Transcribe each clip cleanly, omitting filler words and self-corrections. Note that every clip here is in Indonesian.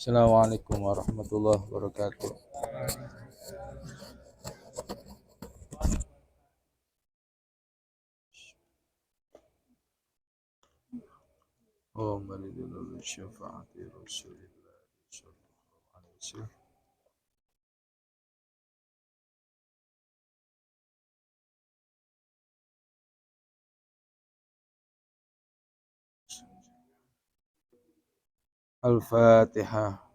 Assalamualaikum warahmatullahi wabarakatuh. Allahumma lidul syafaati Rasulillah sallallahu alaihi wasallam. Al-Fatihah.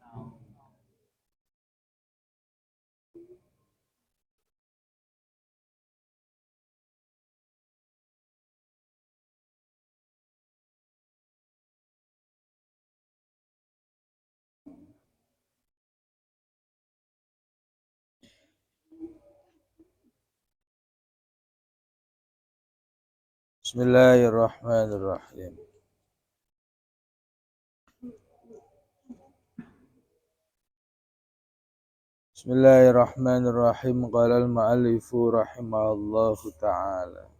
Bismillahirrahmanirrahim. Bismillahirrahmanirrahim. Qala al-mu'allifu rahimahullahu ta'ala.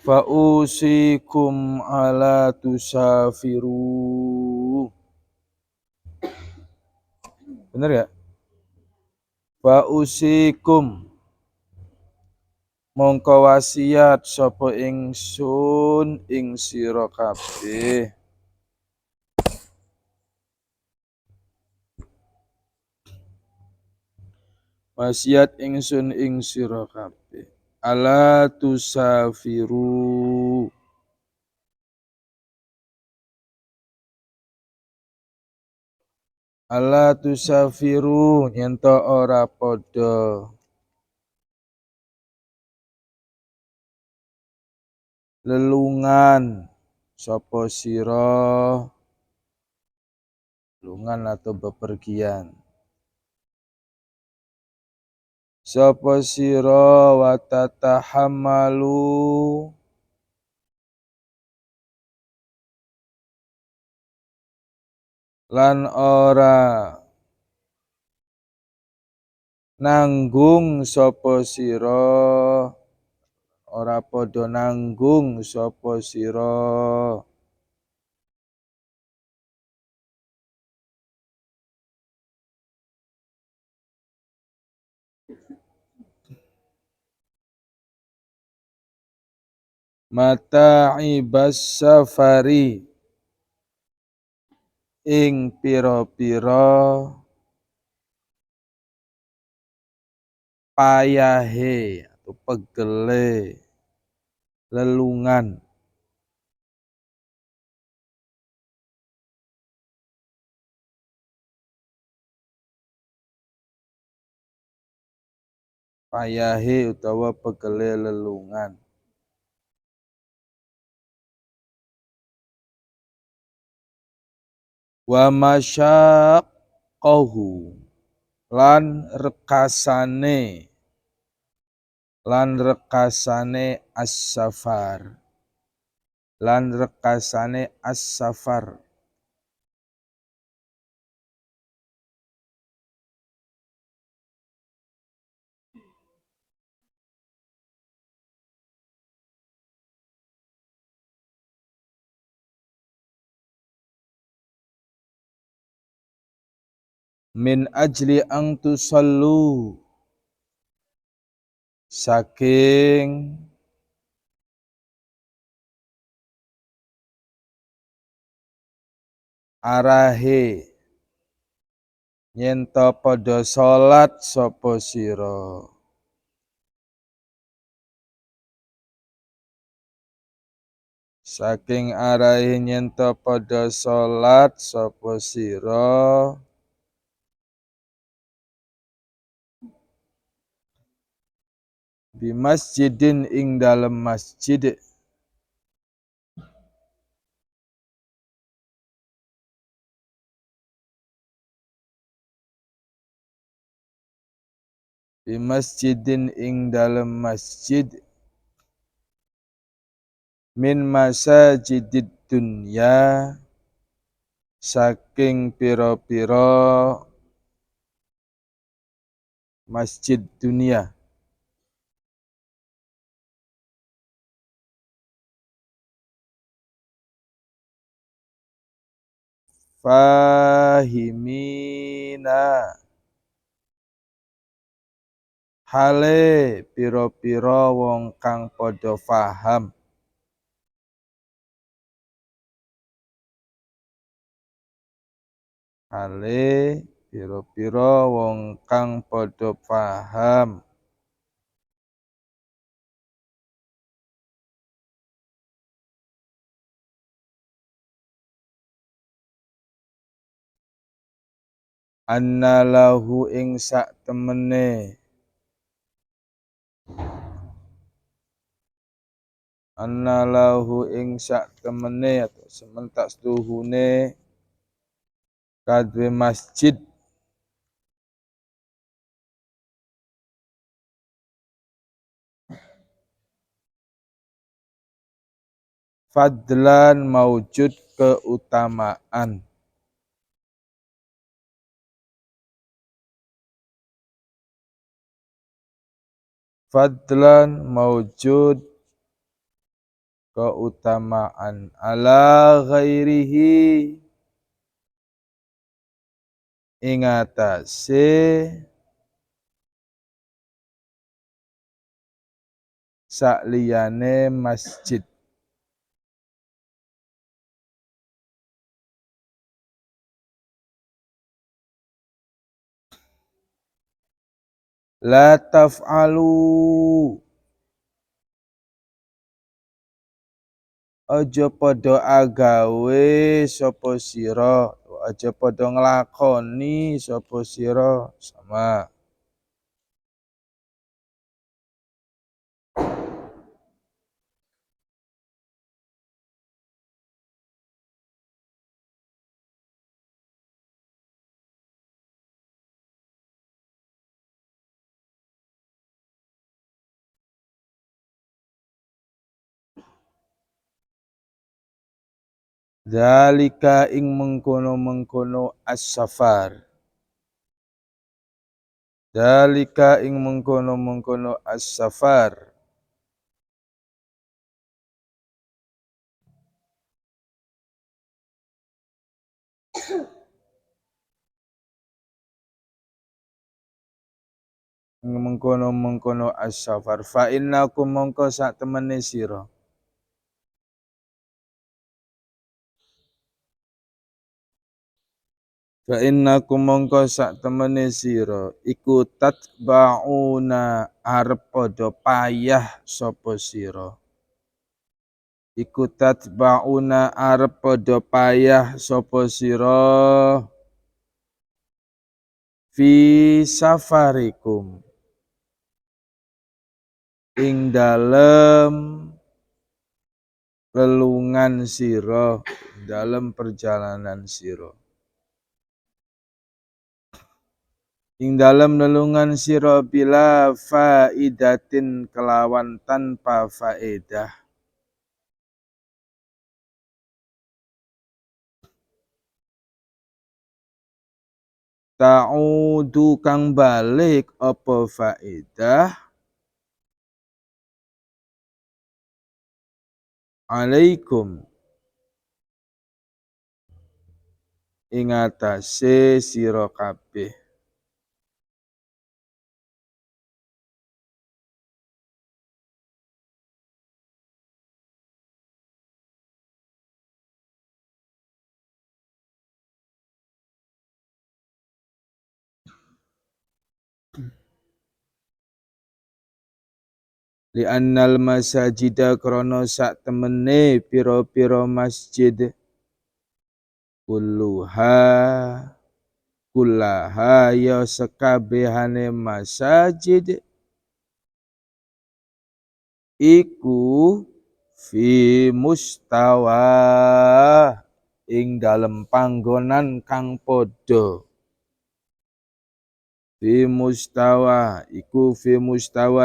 Fa'usikum ala tusafiru. Bener ya? Fa'usikum mongko wasiat sapa ingsun ing sira kabeh. Wasiat ingsun ing sira kabeh. Ala tusafiru. Ala tusafiru nyento ora padha lelungan sapa sira, lelungan atau bepergian. Sapa sira wa tatahammalu lan ora nanggung sapa sira, ora padha nanggung sapa sira mata'ibas safari ing pira-pira payahe atau pegele lelungan. Payahe utawa pegele lelungan. Wa masyaqqahu lan rekasane as-safar min ajli ang tusallu saking arahe yen to padha salat sapa sira saking arahe yen to padha salat sapa sira bi masjidin ing dalem masjid bi masjidin ing dalem masjid min masajidid dunya saking pira-pira masjid dunia fahimina hale pira-pira wong kang padha faham hale pira-pira wong kang padha paham annalahu ing sak temene annalahu ing sak temene atau sementak setuhune kadwe masjid fadlan maujud keutamaan fadlan maujud keutamaan ala ghairihi ing atase sakliyane masjid la taf'alu aja padha agawe sapa sira aja padha nglakoni sapa sira sama zalika ing mengkono-mengkono as-safar zalika ing mengkono-mengkono as-safar mengkono-mengkono as-safar fa innakum mongko sak temene sira fa innakum mongko sak temene sira iku tatbauna arep padha payah sapa sira iku tatbauna arep padha payah sapa sira fi safarikum ing dalem lelungan sira dalam perjalanan sira ing dalem lelungan sira bila faidatin kelawan tanpa faedah ta'udu kang balik apa faedah alaikum ing atase sira kabeh Li annal masajida krana sak temene pira-pira masjid kullaha ya sekabehane masajid iku fi mustawa ing dalem panggonan kang padha. Fi mustawa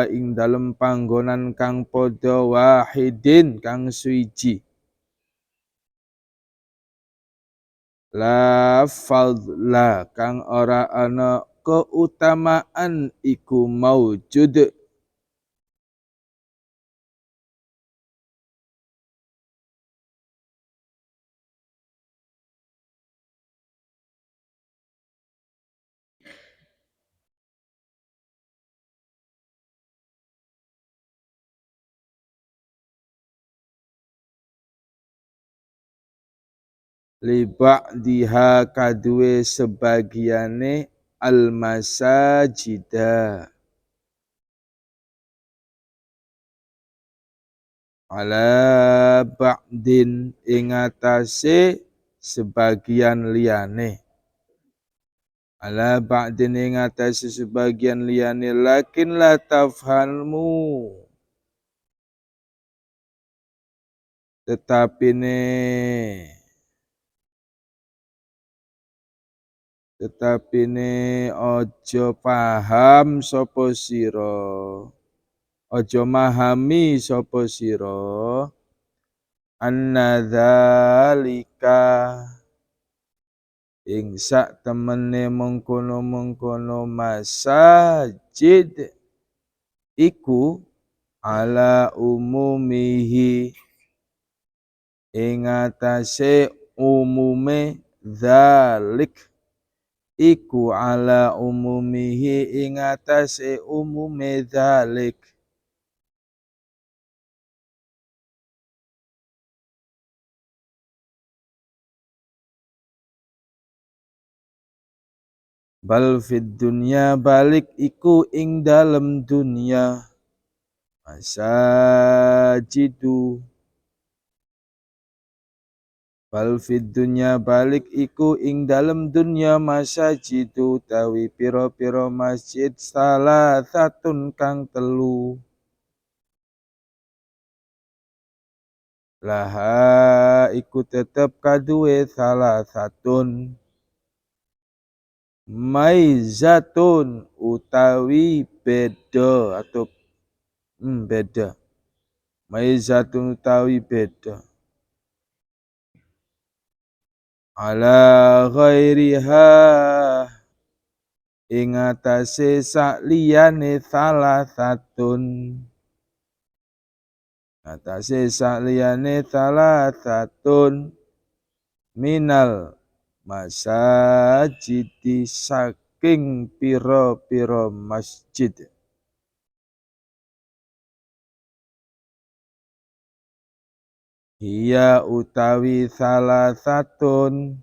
ing dalem panggonan kang padha wahidin kang suwiji. La fadla kang ora ana keutamaan iku maujud. Li ba'diha kaduwe sebagiane al masajida. Ala ba'din ing atase sebagian liyane. Ala ba'din ing atase sebagian liyane lakin la tafhamu. Tetapine ojo paham sapa sira. Ojo mahami sapa sira annadzalika ing sak temene mengkono-mengkono masajid iku ala umumihi ing atase umume dzalik iku ala umumihi ing atase umume dzalik. Bal fid dunya balik iku ing dalem dunya masajidu. Bal fid dunya balik iku ing dalem dunya masajidu tawi pira-pira masjid salasatun kang telu. Laha iku tetep kaduwe salasatun maizatun utawi beda atau beda. Maizatun utawi beda. Ala ghairiha ing atase sakliyane salasatun. Atase sakliyane salasatun minal masajidi saking pira-pira masjid. Iya utawi salasatun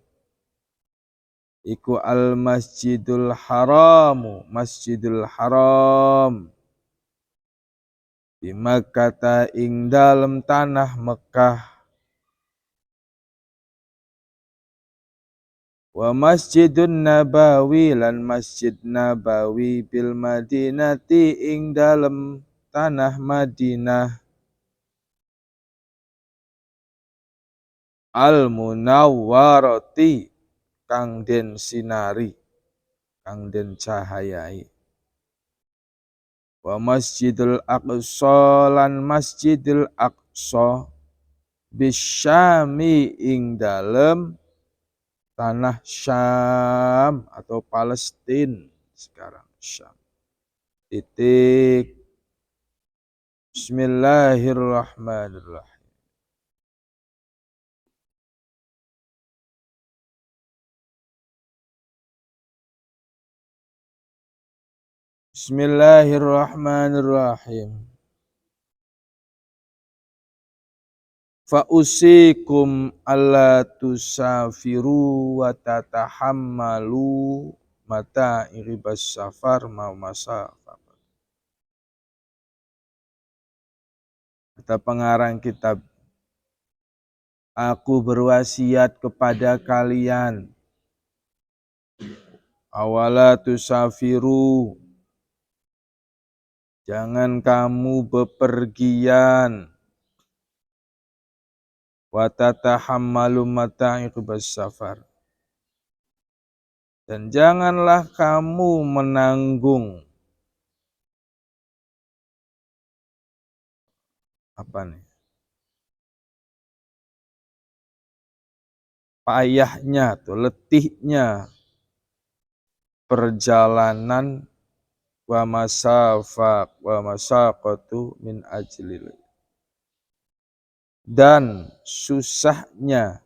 iku al masjidul haramu, masjidul haram di Makkah ing dalem tanah Mekah. Wa masjidun nabawi lan masjid nabawi bil madinati ing dalem tanah Madinah. Al munawwarati kang den sinari, kang den cahayai. Wa masjidul aqsa lan masjidul aqsa bisyami ing dalem tanah Syam atau Palestina sekarang Syam. Titik. Bismillahirrahmanirrahim. Bismillahirrahmanirrahim. Fa usikum alla tusafiru wa tatahammalu mata iribas safar mau masa. Kata pengarang kitab, aku berwasiat kepada kalian, awala tusafiru, jangan kamu bepergian, wa tatahammalu mata'iqbas safar, dan janganlah kamu menanggung apa nih? Payahnya atau letihnya perjalanan wa masaqatu min ajlil, dan susahnya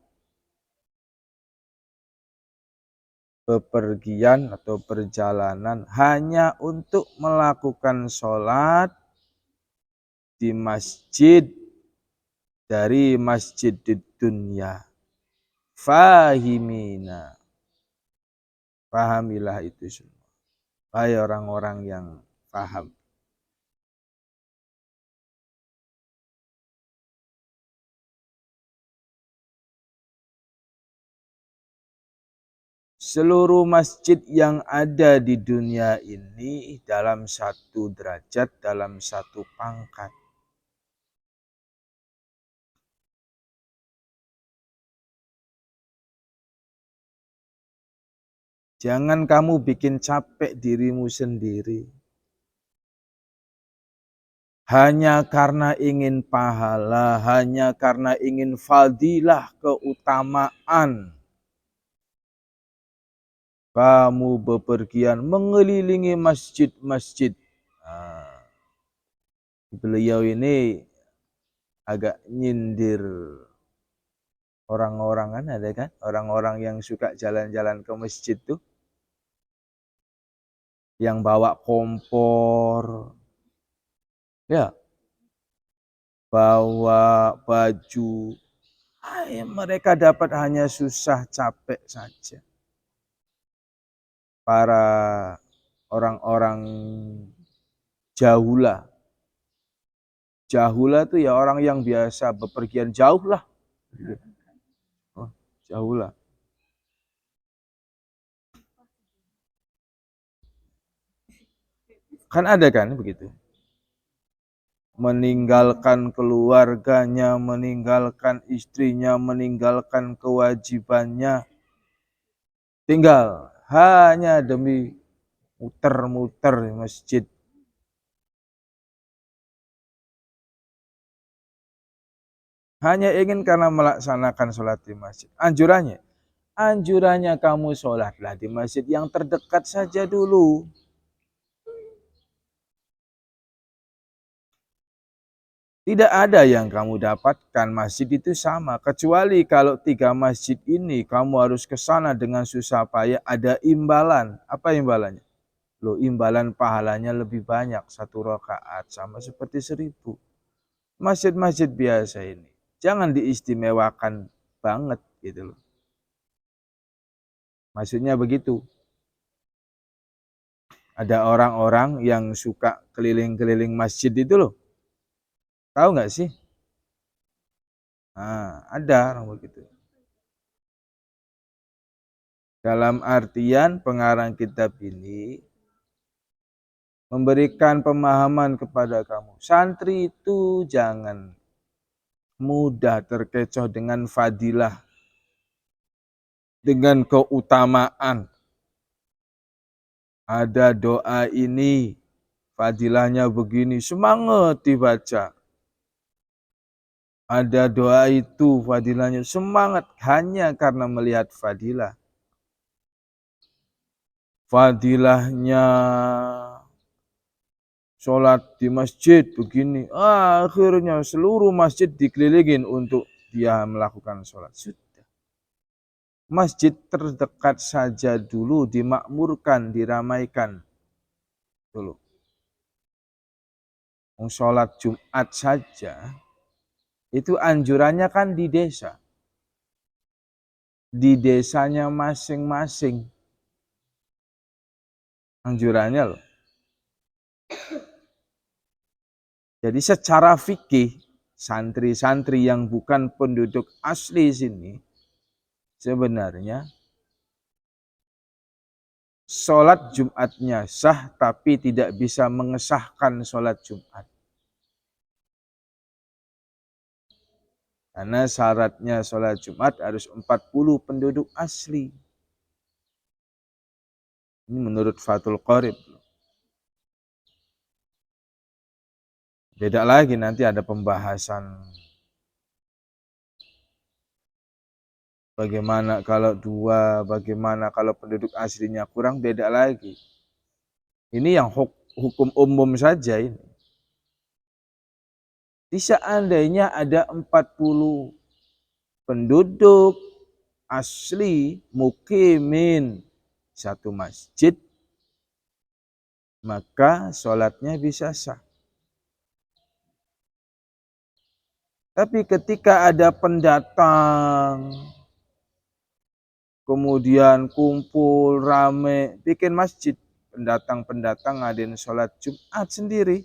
bepergian atau perjalanan hanya untuk melakukan sholat di masjid dari masjid di dunia. Fahimina, pahamilah itu semua. Hai orang-orang yang paham. Seluruh masjid yang ada di dunia ini dalam satu derajat, dalam satu pangkat. Jangan kamu bikin capek dirimu sendiri. Hanya karena ingin pahala, hanya karena ingin fadilah, keutamaan. Kamu bepergian mengelilingi masjid-masjid. Nah, beliau ini agak nyindir orang-orang, kan ada kan? Orang-orang yang suka jalan-jalan ke masjid tuh. Yang bawa kompor. Ya. Bawa baju. Mereka dapat hanya susah capek saja. Para orang-orang jahula. Jahula itu ya orang yang biasa bepergian jauh lah. Oh, jauh lah. Kan ada kan begitu. Meninggalkan keluarganya, meninggalkan istrinya, meninggalkan kewajibannya. Tinggal hanya demi muter-muter di masjid. Hanya ingin karena melaksanakan sholat di masjid. Anjurannya kamu sholatlah di masjid yang terdekat saja dulu. Tidak ada yang kamu dapatkan masjid itu sama. Kecuali kalau 3 masjid ini kamu harus ke sana dengan susah payah, ada imbalan. Apa imbalannya? Loh, imbalan pahalanya lebih banyak 1 rakaat sama seperti 1000. Masjid-masjid biasa ini jangan diistimewakan banget gitu loh. Maksudnya begitu. Ada orang-orang yang suka keliling-keliling masjid itu loh. Tahu nggak sih? Nah, ada orang begitu. Dalam artian pengarang kitab ini memberikan pemahaman kepada kamu. Santri itu jangan mudah terkecoh dengan fadilah, dengan keutamaan. Ada doa ini, fadilahnya begini, semangat dibaca. Ada doa itu, fadilahnya semangat hanya karena melihat fadilah. Fadilahnya sholat di masjid begini, akhirnya seluruh masjid dikelilingin untuk dia melakukan sholat. Sudah. Masjid terdekat saja dulu dimakmurkan, diramaikan dulu. Sholat Jumat saja itu anjurannya kan di desa. Di desanya masing-masing. anjurannya loh. Jadi secara fikih, santri-santri yang bukan penduduk asli sini, sebenarnya sholat Jumatnya sah, tapi tidak bisa mengesahkan sholat Jumat. Karena syaratnya sholat Jumat harus 40 penduduk asli. Ini menurut Fathul Qorib. Beda lagi nanti ada pembahasan bagaimana kalau dua, bagaimana kalau penduduk aslinya kurang, beda lagi. Ini yang hukum umum saja ini. Seandainya ada 40 penduduk asli mukimin satu masjid, maka sholatnya bisa sah. Tapi ketika ada pendatang, kemudian kumpul, rame, bikin masjid, pendatang-pendatang ngadain sholat Jumat sendiri,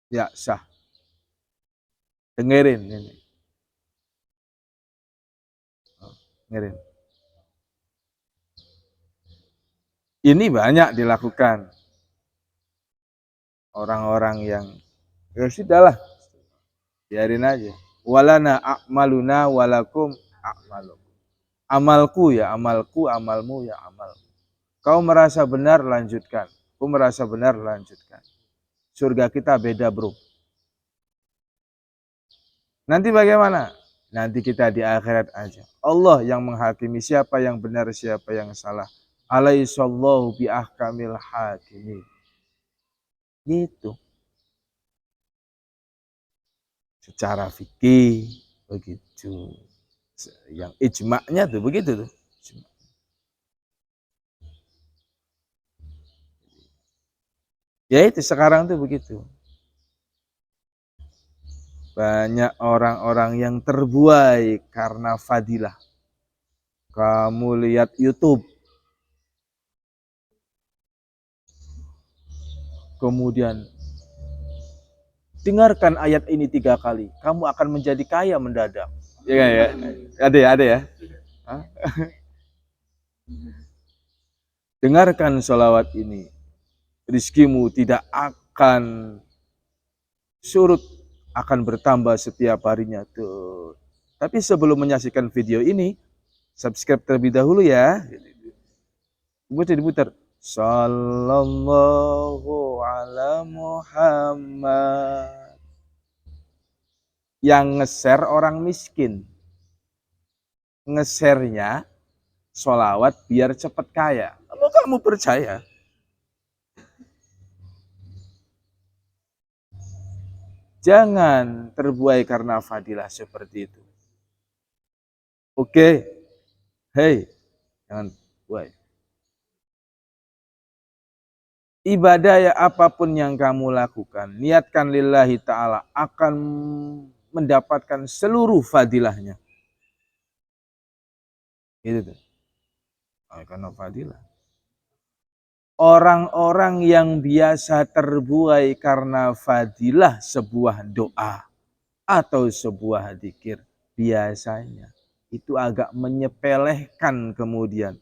ya sah. Dengerin ini. Dengerin. Ini banyak dilakukan orang-orang yang ya sudahlah, biarin aja. Walana a'maluna walakum a'malukum. Amalku ya amalku, amalmu ya amalku. Kau merasa benar, lanjutkan. Aku merasa benar, lanjutkan. Surga kita beda, bro. Nanti bagaimana? Nanti kita di akhirat aja. Allah yang menghakimi siapa yang benar, siapa yang salah. Alaihissallahu biahkamil hakimin. Gitu. Secara fikih begitu. Yang ijma'nya tuh begitu tuh. Ya itu sekarang tuh begitu. Banyak orang-orang yang terbuai karena fadilah. Kamu lihat YouTube, kemudian dengarkan ayat ini 3 kali, kamu akan menjadi kaya mendadak. Ya, ya. Ada ya. Hah? Dengarkan sholawat ini, rizkimu tidak akan surut, akan bertambah setiap harinya tuh. Tapi sebelum menyaksikan video ini, subscribe terlebih dahulu ya. Diputar. Sallallahu ala Muhammad. Yang nge-share orang miskin. Nge-share-nya sholawat biar cepat kaya. Kalau kamu percaya, jangan terbuai karena fadilah seperti itu. Oke, hei, jangan buai. Ibadah ya apapun yang kamu lakukan, niatkan lillahi ta'ala, akan mendapatkan seluruh fadilahnya. Itu tuh. Karena fadilah. Orang-orang yang biasa terbuai karena fadilah sebuah doa atau sebuah dzikir, biasanya itu agak menyepelehkan kemudian.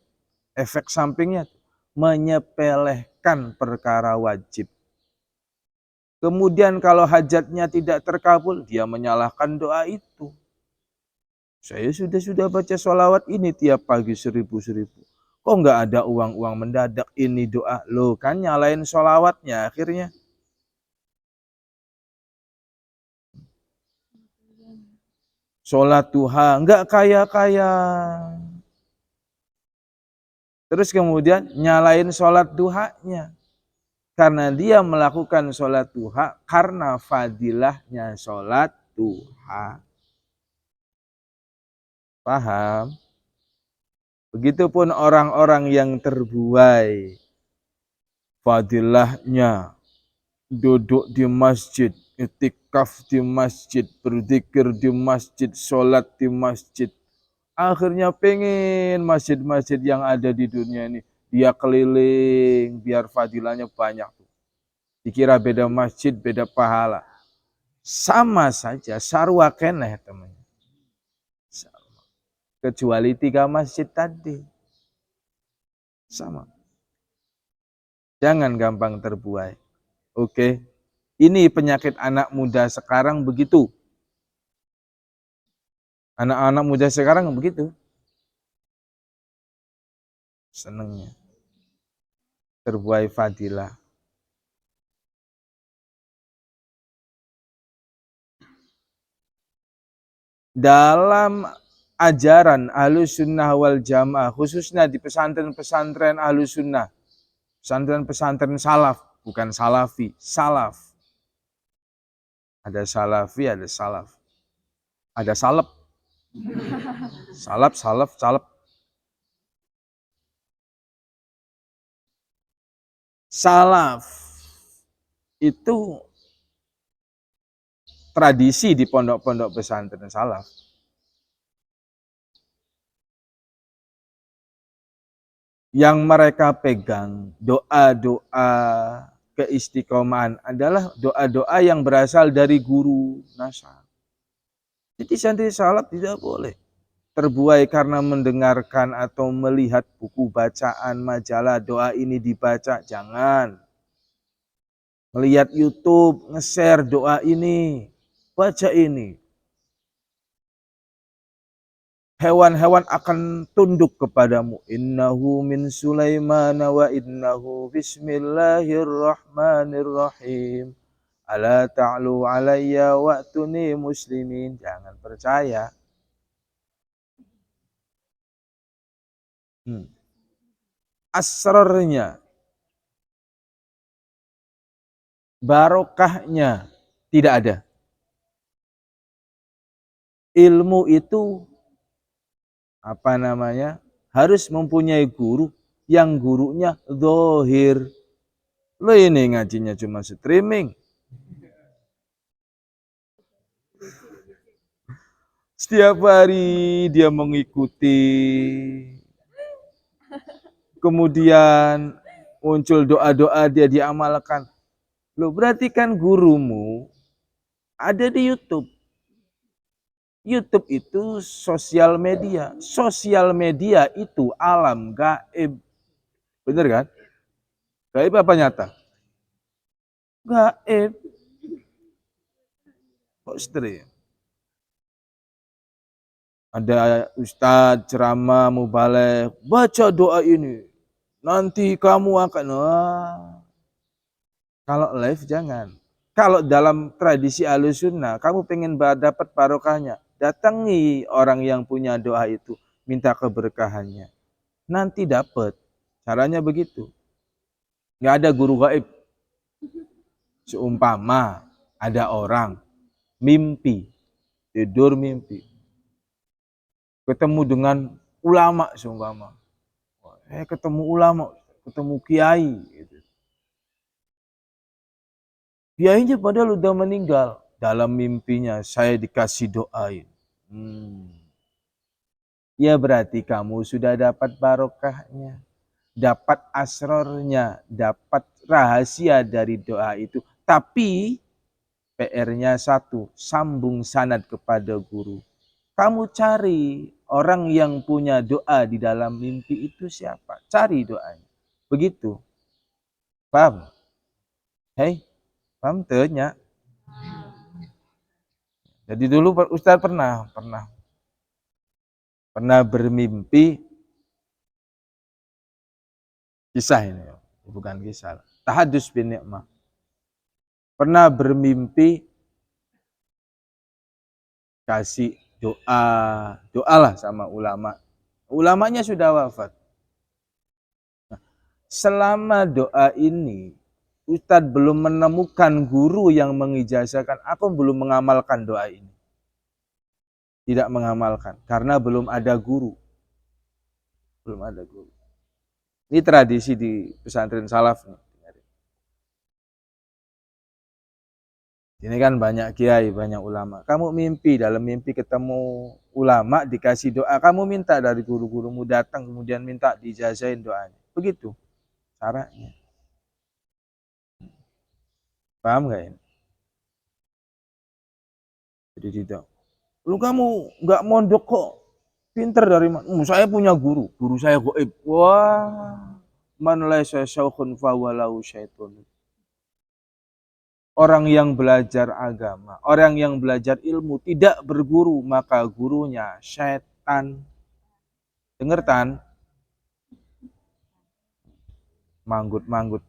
Efek sampingnya menyepelehkan perkara wajib. Kemudian kalau hajatnya tidak terkabul, dia menyalahkan doa itu. Saya sudah baca sholawat ini tiap pagi 1000. Kok nggak ada uang-uang mendadak, ini doa. Loh kan nyalain sholawatnya akhirnya. Sholat duha, nggak kaya-kaya. Terus kemudian nyalain sholat duhanya. Karena dia melakukan sholat duha karena fadilahnya sholat duha. Paham? Begitupun orang-orang yang terbuai fadilahnya duduk di masjid, itikaf di masjid, berzikir di masjid, sholat di masjid. Akhirnya pengen masjid-masjid yang ada di dunia ini dia keliling biar fadilahnya banyak. Dikira beda masjid, beda pahala. Sama saja, sarwa keneh teman. Kecuali 3 masjid tadi. Sama. Jangan gampang terbuai. Oke. Ini penyakit anak muda sekarang begitu. Anak-anak muda sekarang begitu. Senengnya. Terbuai fadilah. Dalam ajaran Ahlussunnah wal Jamaah, khususnya di pesantren-pesantren Ahlussunnah, pesantren-pesantren salaf, bukan salafi, salaf. Ada salafi, ada salaf. Ada salep. Salaf, salaf, salep. Salaf itu tradisi di pondok-pondok pesantren salaf. Yang mereka pegang doa-doa keistiqomahan adalah doa-doa yang berasal dari guru nasab. Jadi santri salaf tidak boleh terbuai karena mendengarkan atau melihat buku bacaan majalah doa ini dibaca. Jangan. Melihat YouTube, nge-share doa ini, baca ini. Hewan-hewan akan tunduk kepadamu. Innahu min Sulaiman wa innahu bismillahirrahmanirrahim. Ala ta'lu alayya wa'tuni muslimin. Jangan percaya. Asrarnya, barokahnya tidak ada. Ilmu itu harus mempunyai guru yang gurunya zahir. Lo ini ngajinya cuma streaming. Setiap hari dia mengikuti. Kemudian muncul doa-doa dia diamalkan. Lo berarti kan gurumu ada di YouTube. YouTube itu sosial media. Sosial media itu alam gaib. Bener kan? Gaib apa nyata? Gaib. Kok stream? Ada ustadz ceramah mubalek, baca doa ini. Nanti kamu akan kalau live jangan. Kalau dalam tradisi Ahlussunnah, kamu pengen dapat barokahnya, datangi orang yang punya doa itu, minta keberkahannya. Nanti dapat. Caranya begitu. Nggak ada guru gaib. Seumpama ada orang mimpi, tidur mimpi, ketemu dengan ulama seumpama. Ketemu ulama, ketemu kiai. Gitu. Kiainya padahal udah meninggal. Dalam mimpinya saya dikasih doain. Ya berarti kamu sudah dapat barokahnya. Dapat asrornya, dapat rahasia dari doa itu. Tapi PR-nya satu, sambung sanad kepada guru. Kamu cari orang yang punya doa di dalam mimpi itu siapa? Cari doanya. Begitu. Paham? Hei, paham tanya. Jadi dulu Ustaz pernah bermimpi, kisah ini, bukan kisah. Tahadus bin Ni'mah. Pernah bermimpi kasih doalah sama ulama. Ulamanya sudah wafat. Selama doa ini Ustadz belum menemukan guru yang mengijazahkan, aku belum mengamalkan doa ini. Tidak mengamalkan karena belum ada guru. Belum ada guru. Ini tradisi di pesantren salaf nih. Ini kan banyak kiai, banyak ulama. Kamu mimpi, dalam mimpi ketemu ulama, dikasih doa. Kamu minta dari guru-gurumu datang, kemudian minta dijazain doanya. Begitu caranya. Paham gak ini? Jadi tidak. Lu kamu nggak mondok kok. Pinter dari mana? Saya punya guru. Guru saya goib. Wah. Man laisa syaukhun fawalau syaitun. Orang yang belajar agama, orang yang belajar ilmu tidak berguru, maka gurunya syaitan. Dengar tan? Manggut-manggut.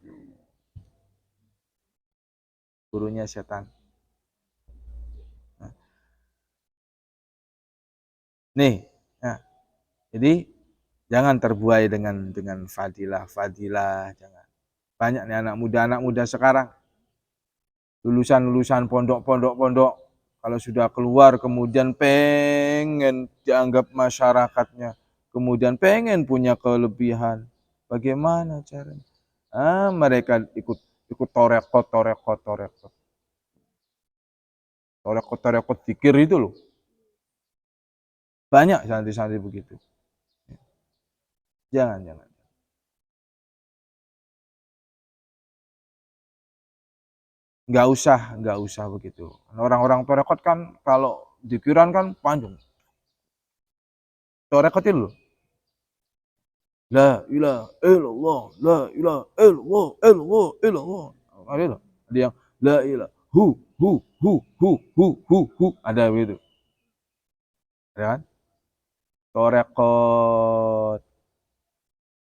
Gurunya setan. Nih, nah, jadi jangan terbuai dengan fadilah, jangan. Banyak nih anak muda sekarang lulusan pondok, kalau sudah keluar kemudian pengen dianggap masyarakatnya, kemudian pengen punya kelebihan. Bagaimana caranya? Mereka ikut torekot pikir itu loh. Banyak santri-santri begitu. Jangan. Nggak usah begitu. Orang-orang torekot kan kalau dikiran kan panjang. Torekot itu loh. La ilaha illallah, la ilaha illallah, illallah. Ada yang la ilaha hu. Ada begitu. Ya kan? Torekot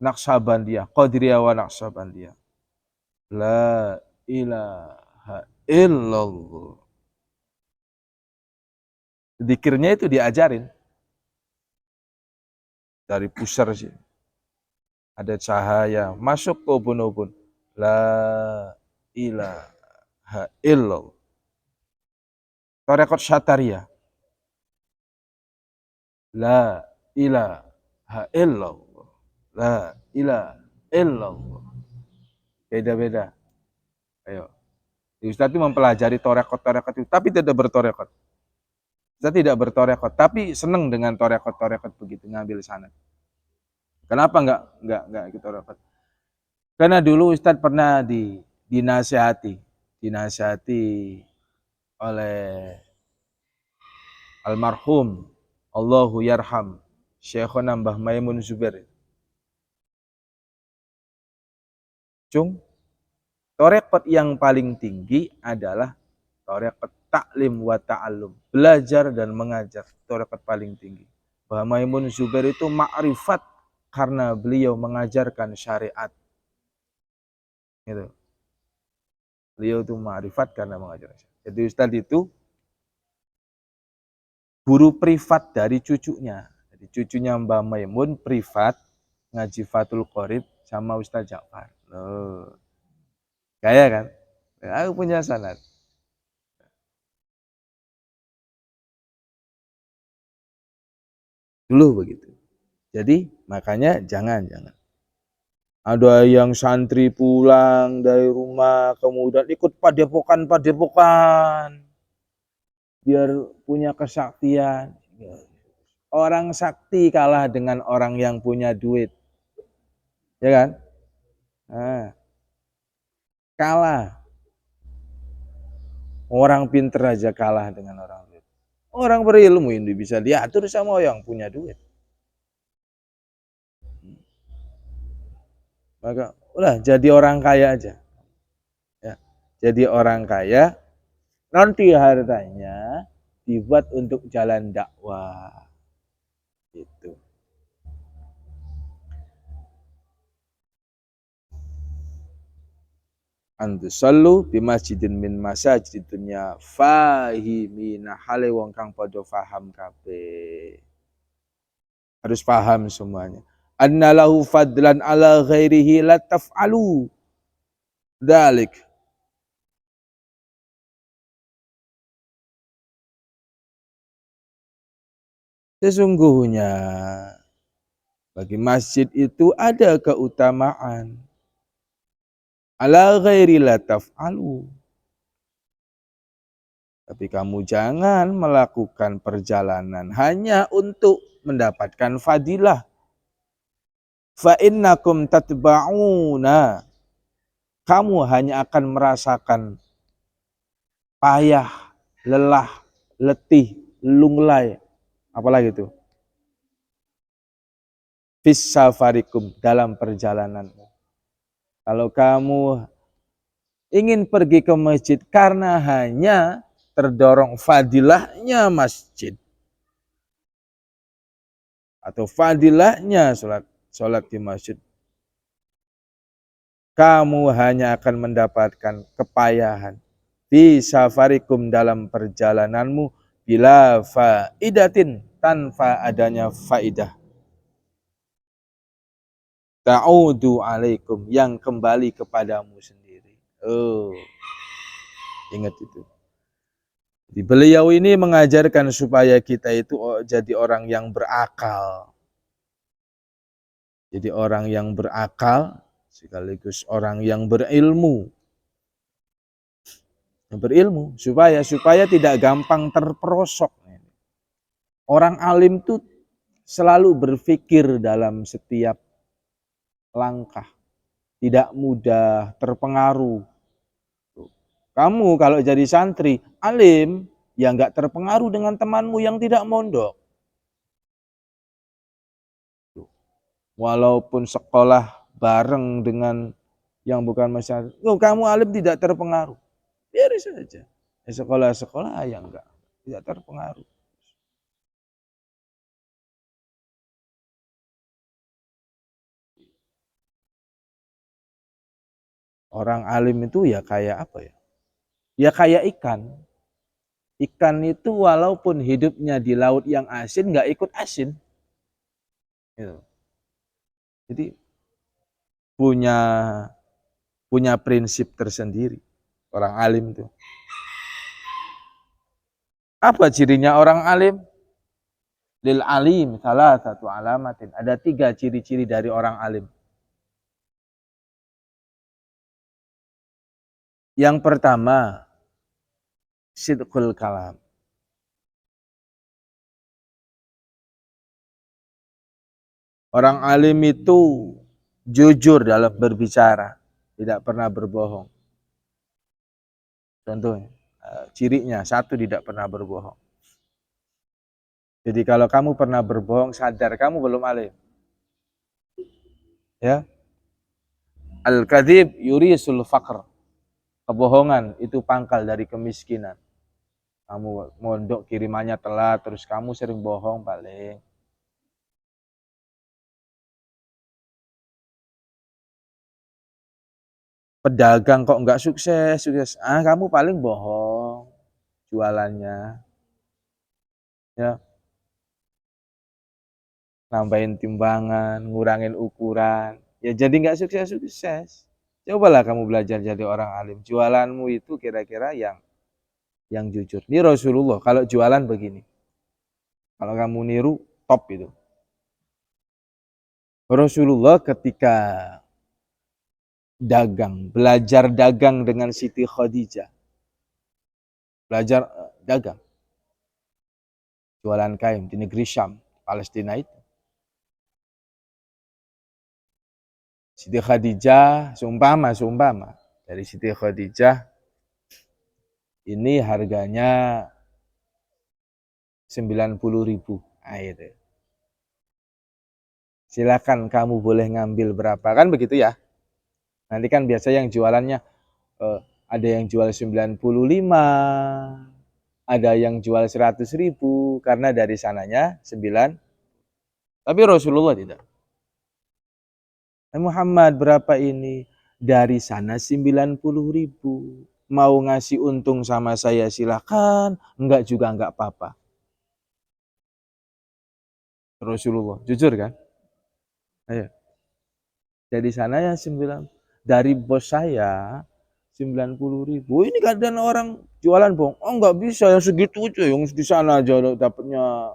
Naqsabandiyah, Qadiriyah wa Naqsabandiyah. La ilaha illallah. Dikirnya itu diajarin dari pusar sih. Ada cahaya masuk ke ubun-ubun. La ilaha illallah. Tarekat Syatariyah. La ilaha illallah. La ilaha illallah. Beda-beda. Ayo. Ustaz itu mempelajari torekot itu, tapi tidak bertorekot. Ustaz tidak bertorekot, tapi senang dengan torekot begitu, ngambil sana. Kenapa enggak ikut torekot? Karena dulu Ustaz pernah dinasihati oleh almarhum Allahu yarham Syekhona Mbah Maimun Zubair. Cung, torekot yang paling tinggi adalah torekot taklim wa ta'allum, belajar dan mengajar, torekot paling tinggi. Mbah Maimun Zubair itu ma'rifat karena beliau mengajarkan syariat. Gitu. Beliau itu ma'rifat karena mengajarkan syariat. Jadi Ustaz itu guru privat dari cucunya. Jadi cucunya Mbah Maimun privat ngaji Fathul Qorib sama Ustaz Ja'far. Loh. Kaya kan? Aku punya sanad. Dulu begitu. Jadi makanya jangan. Ada yang santri pulang dari rumah kemudian ikut padepokan biar punya kesaktian. Orang sakti kalah dengan orang yang punya duit. Ya kan? Nah, kalah. Orang pinter aja kalah dengan orang duit. Orang berilmu ini bisa diatur sama yang punya duit. Maka udah jadi orang kaya aja. Ya, jadi orang kaya, nanti hartanya dibuat untuk jalan dakwah. Itu. Antusallu bi masjidin min masajid dunya fahimina hale wong kang padha paham kabeh. Harus paham semuanya. Annalahu fadlan ala ghairihi la taf'alu dalik. Sesungguhnya bagi masjid itu ada keutamaan. Ala ghairi la taf'alu. Tapi kamu jangan melakukan perjalanan hanya untuk mendapatkan fadilah. Fa innakum tatba'una. Kamu hanya akan merasakan payah, lelah, letih, lunglai. Apalagi itu? Fis safarikum, dalam perjalananmu. Kalau kamu ingin pergi ke masjid karena hanya terdorong fadilahnya masjid atau fadilahnya sholat di masjid, kamu hanya akan mendapatkan kepayahan di safarikum, dalam perjalananmu, bila faidatin, tanpa adanya faidah, ta'udu alaikum, yang kembali kepadamu sendiri. Oh, ingat itu. Jadi beliau ini mengajarkan supaya kita itu jadi orang yang berakal. Jadi orang yang berakal sekaligus orang yang berilmu. Berilmu supaya tidak gampang terperosok. Orang alim itu selalu berpikir dalam setiap langkah, tidak mudah terpengaruh. Kamu kalau jadi santri alim, ya nggak terpengaruh dengan temanmu yang tidak mondok. Walaupun sekolah bareng dengan yang bukan masyarakat, kamu alim tidak terpengaruh. Biarin saja. Sekolah-sekolah yang tidak terpengaruh. Orang alim itu ya kayak apa ya? Ya kayak ikan. Ikan itu walaupun hidupnya di laut yang asin, nggak ikut asin. Gitu. Jadi punya prinsip tersendiri orang alim itu. Apa cirinya orang alim? Lil alim salah satu alamatin. Ada 3 ciri-ciri dari orang alim. Yang pertama, sidqul kalam. Orang alim itu jujur dalam berbicara, tidak pernah berbohong. Contohnya, cirinya satu, tidak pernah berbohong. Jadi kalau kamu pernah berbohong, sadar kamu belum alim. Ya. Al-kadzib yurisul faqr. Kebohongan itu pangkal dari kemiskinan. Kamu mondok kirimannya telat, terus kamu sering bohong paling. Pedagang kok nggak sukses. Kamu paling bohong jualannya. Ya. Nambahin timbangan, ngurangin ukuran. Ya jadi nggak sukses-sukses. Cobalah kamu belajar jadi orang alim. Jualanmu itu kira-kira yang jujur. Ini Rasulullah kalau jualan begini. Kalau kamu niru, top itu. Rasulullah ketika belajar dagang dengan Siti Khadijah. Belajar dagang. Jualan kain di negeri Syam, Palestina itu. Siti Khadijah, seumpama dari Siti Khadijah ini harganya 90.000. Itu. Silakan kamu boleh ngambil berapa, kan begitu ya. Nanti kan biasa yang jualannya ada yang jual 95, ada yang jual 100.000 karena dari sananya 9. Tapi Rasulullah tidak. Muhammad berapa ini? Dari sana 90.000. Mau ngasih untung sama saya silakan, enggak juga enggak apa-apa. Rasulullah, jujur kan? Ayo. Dari sana ya 9. Dari bos saya 90.000. Ini kadang orang jualan bohong. Oh enggak bisa yang segitu aja, yang di sana aja dapatnya.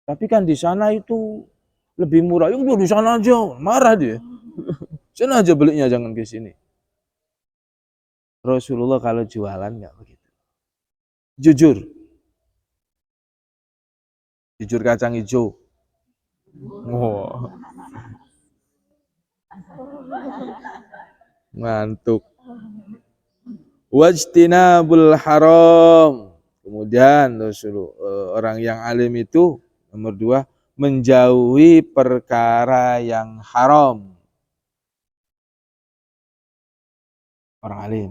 Tapi kan di sana itu lebih murah. Ya udah di sana aja, marah dia. Sana aja belinya, jangan ke sini. Rasulullah kalau jualan nggak begitu. Jujur. Jujur kacang hijau. Oh, ngantuk. Wajtinabul haram. Kemudian orang yang alim itu nomor 2 menjauhi perkara yang haram. Orang alim.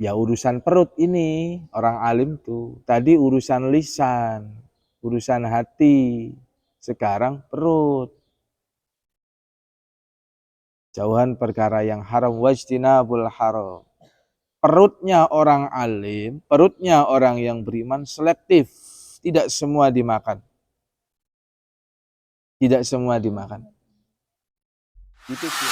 Ya urusan perut ini orang alim tuh. Tadi urusan lisan, urusan hati. Sekarang perut. Jauhan perkara yang haram, wajtinabul haram. Perutnya orang alim, perutnya orang yang beriman selektif. Tidak semua dimakan. Tidak semua dimakan. Itu sih.